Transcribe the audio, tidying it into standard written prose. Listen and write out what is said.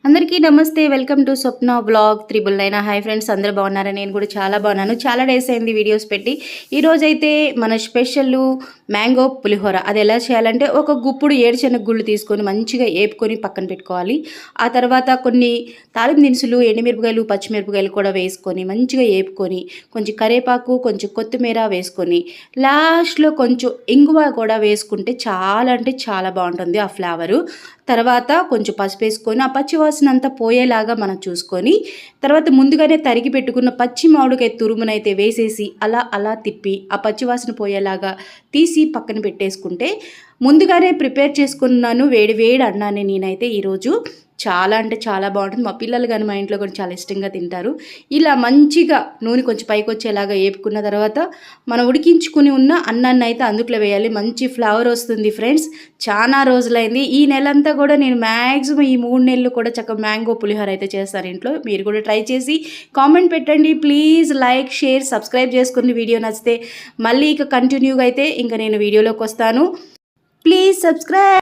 అందరికీ నమస్తే. Welcome to Swapna vlog 999. Hi friends, అందరూ బాగున్నారా? నేను కూడా చాలా బాగున్నాను. చాలా డేస్ అయింది వీడియోస్ పెట్టి. ఈరోజైతే మన స్పెషల్ మ్యాంగో పులిహోర. అది ఎలా చేయాలంటే, ఒక గుప్పుడు ఏడుశనగ గుళ్ళు తీసుకొని మంచిగా ఏపుకొని పక్కన పెట్టుకోవాలి. ఆ తర్వాత కొన్ని తాలింపు దినుసులు, ఎండుమిరపకాయలు, పచ్చిమిరపకాయలు కూడా వేసుకొని మంచిగా ఏపుకొని, కొంచెం కరివేపాకు, కొంచెం కొత్తిమీర వేసుకొని, లాస్ట్లో కొంచెం ఇంగువ కూడా వేసుకుంటే చాలా అంటే చాలా బాగుంటుంది ఆ ఫ్లేవరు. తర్వాత కొంచెం పసుపు వేసుకొని ఆ పచ్చి వాసన అంతా పోయేలాగా మనం చూసుకొని, తర్వాత ముందుగానే తరిగి పెట్టుకున్న పచ్చి మామిడికాయ తురుమునైతే వేసేసి అలా అలా తిప్పి ఆ పచ్చి వాసన పోయేలాగా తీసి పక్కన పెట్టేసుకుంటే, ముందుగానే ప్రిపేర్ చేసుకున్నాను వేడి వేడి అన్నాన్ని నేనైతే ఈరోజు. చాలా అంటే చాలా బాగుంటుంది. మా పిల్లలు కానీ మా ఇంట్లో కూడా చాలా ఇష్టంగా తింటారు. ఇలా మంచిగా నూనె కొంచెం పైకి వచ్చేలాగా వేపుకున్న తర్వాత మనం ఉడికించుకుని ఉన్న అన్నాన్ని అయితే అందుట్లో వేయాలి. మంచి ఫ్లేవర్ వస్తుంది ఫ్రెండ్స్. చాలా రోజులైంది. ఈ నెలంతా కూడా నేను మ్యాక్సిమం ఈ 3 నెలలు కూడా చక్కగా మ్యాంగో పులిహోర అయితే చేస్తాను ఇంట్లో. మీరు కూడా ట్రై చేసి కామెంట్ పెట్టండి. ప్లీజ్ లైక్, షేర్, సబ్స్క్రైబ్ చేసుకుని వీడియో నచ్చితే మళ్ళీ ఇక కంటిన్యూగా అయితే ఇంకా నేను వీడియోలోకి వస్తాను. Please subscribe.